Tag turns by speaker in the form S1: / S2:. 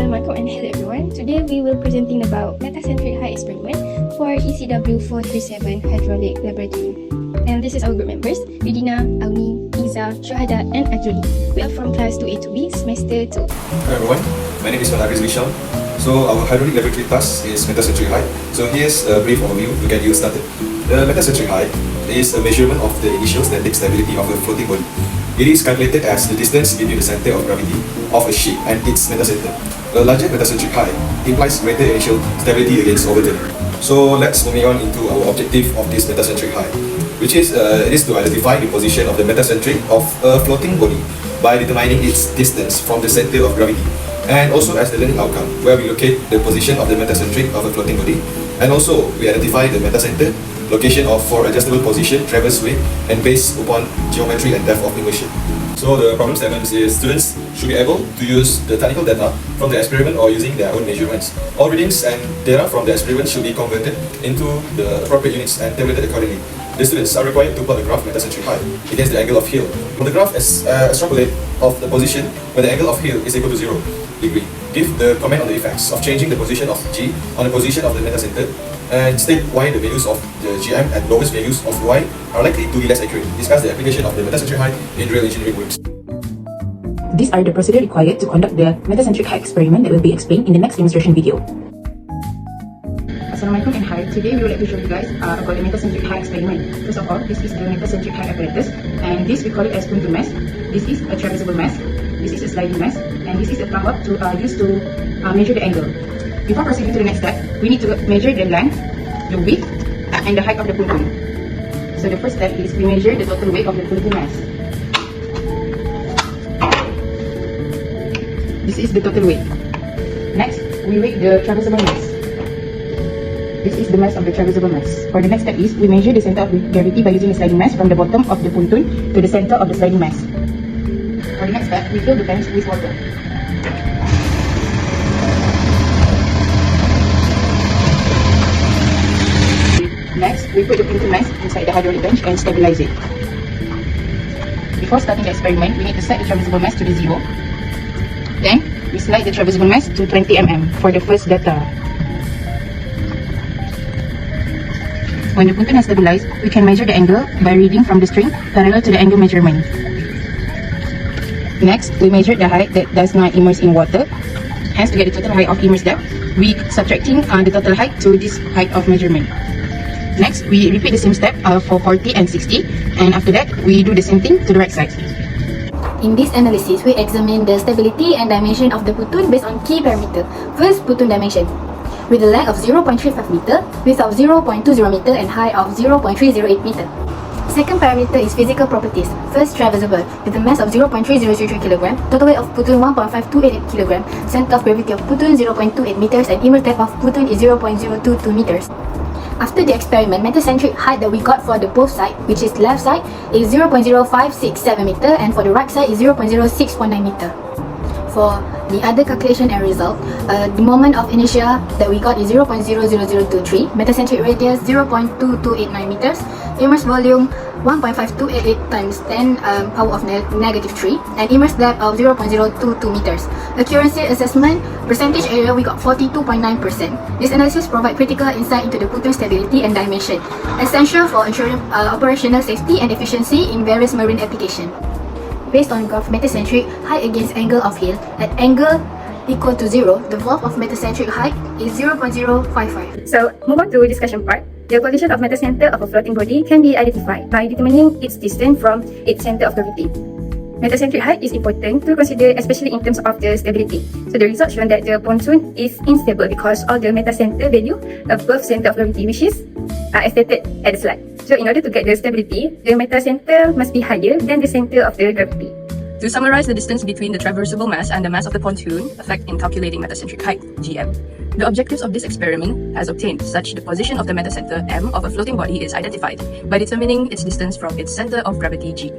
S1: Assalamualaikum and hello everyone. Today we will presenting about metacentric height experiment for ECW437 hydraulic laboratory. And this is our group members, Ridina, Auni, Iza, Syahada and Ajuli. We are from class 2A to B, semester 2.
S2: Hi everyone, my name is Agris Vishal. So our hydraulic laboratory task is metacentric height. So here's a brief overview to get you started. The metacentric height is a measurement of the initial static stability of a floating body. It is calculated as the distance between the center of gravity of a ship and its metacenter. A larger metacentric height implies greater initial stability against overturning. So let's move on into our objective of this metacentric height, which is to identify the position of the metacentric of a floating body by determining its distance from the center of gravity, and also as the learning outcome, where we locate the position of the metacentric of a floating body, and also we identify the metacenter, location of for adjustable position, traverse weight, and based upon geometry and depth of immersion. So the problem statement is students should be able to use the technical data from the experiment or using their own measurements. All readings and data from the experiment should be converted into the appropriate units and tabulated accordingly. The students are required to plot the graph metacentric height against the angle of heel. From the graph, extrapolate of the position where the angle of heel is equal to 0 degree. Give the comment on the effects of changing the position of G on the position of the metacenter, and state why the values of the GM and lowest values of Y are likely to be less accurate. Discuss the application of the metacentric height in real engineering works.
S3: These are the procedure required to conduct the metacentric height experiment that will be explained in the next demonstration video. Assalamualaikum and hi. Today we would like to show you guys about the metacentric height experiment. First of all, this is the metacentric height apparatus, and this we call it as Puntu mesh. This is a traversable mesh. This is a sliding mesh, and this is a thumb up to use to measure the angle. Before proceeding to the next step, we need to measure the length, the width, and the height of the Puntu. So the first step is we measure the total weight of the Puntu mesh. This is the total weight. Next, we weigh the traversable mesh. This is the mass of the traversable mesh. For the next step is we measure the center of gravity by using a sliding mesh from the bottom of the pontoon to the center of the sliding mesh. For the next step, we fill the bench with water. Next, we put the pontoon mesh inside the hydraulic bench and stabilize it. Before starting the experiment, we need to set the traversable mesh to the 0. Then, we slide the traversable mesh to 20 mm for the first data. When the pontoon has stabilized, we can measure the angle by reading from the string parallel to the angle measurement. Next, we measure the height that does not immerse in water. Hence, to get the total height of immersed depth, we subtracting the total height to this height of measurement. Next, we repeat the same step for 40 and 60, and after that, we do the same thing to the right side.
S1: In this analysis, we examine the stability and dimension of the pontoon based on key parameter. First, pontoon dimension. With a length of 0.35 meter, width of 0.20 meter, and height of 0.308 meter. Second parameter is physical properties. First, traversable, with a mass of 0.3003 kg, total weight of pontoon 1.5288 kg, center of gravity of pontoon 0.28 meters, and immersed depth of pontoon is 0.022 meters. After the experiment, metacentric height that we got for the both side, which is left side, is 0.0567 meter, and for the right side is 0.0619 meter. For the other calculation and result, the moment of inertia that we got is 0.00023, metacentric radius 0.2289 meters, immersed volume 1.5288 times 10 power of negative 3, and immersed depth of 0.022 meters. Accuracy assessment, percentage area we got 42.9%. This analysis provides critical insight into the pontoon stability and dimension, essential for ensuring operational safety and efficiency in various marine applications. Based on graph metacentric height against angle of heel, at angle equal to 0, the valve of metacentric height is 0.055.
S4: So, move on to discussion part. The position of metacenter of a floating body can be identified by determining its distance from its center of gravity. Metacentric height is important to consider, especially in terms of the stability. So, the results show that the pontoon is unstable because all the metacenter value above center of gravity, which is as stated at the slide. So, in order to get the stability, the metacenter must be higher than the center of the gravity.
S5: To summarize the distance between the traversable mass and the mass of the pontoon effect in calculating metacentric height, GM. The objectives of this experiment has obtained such the position of the metacenter M of a floating body is identified by determining its distance from its center of gravity G.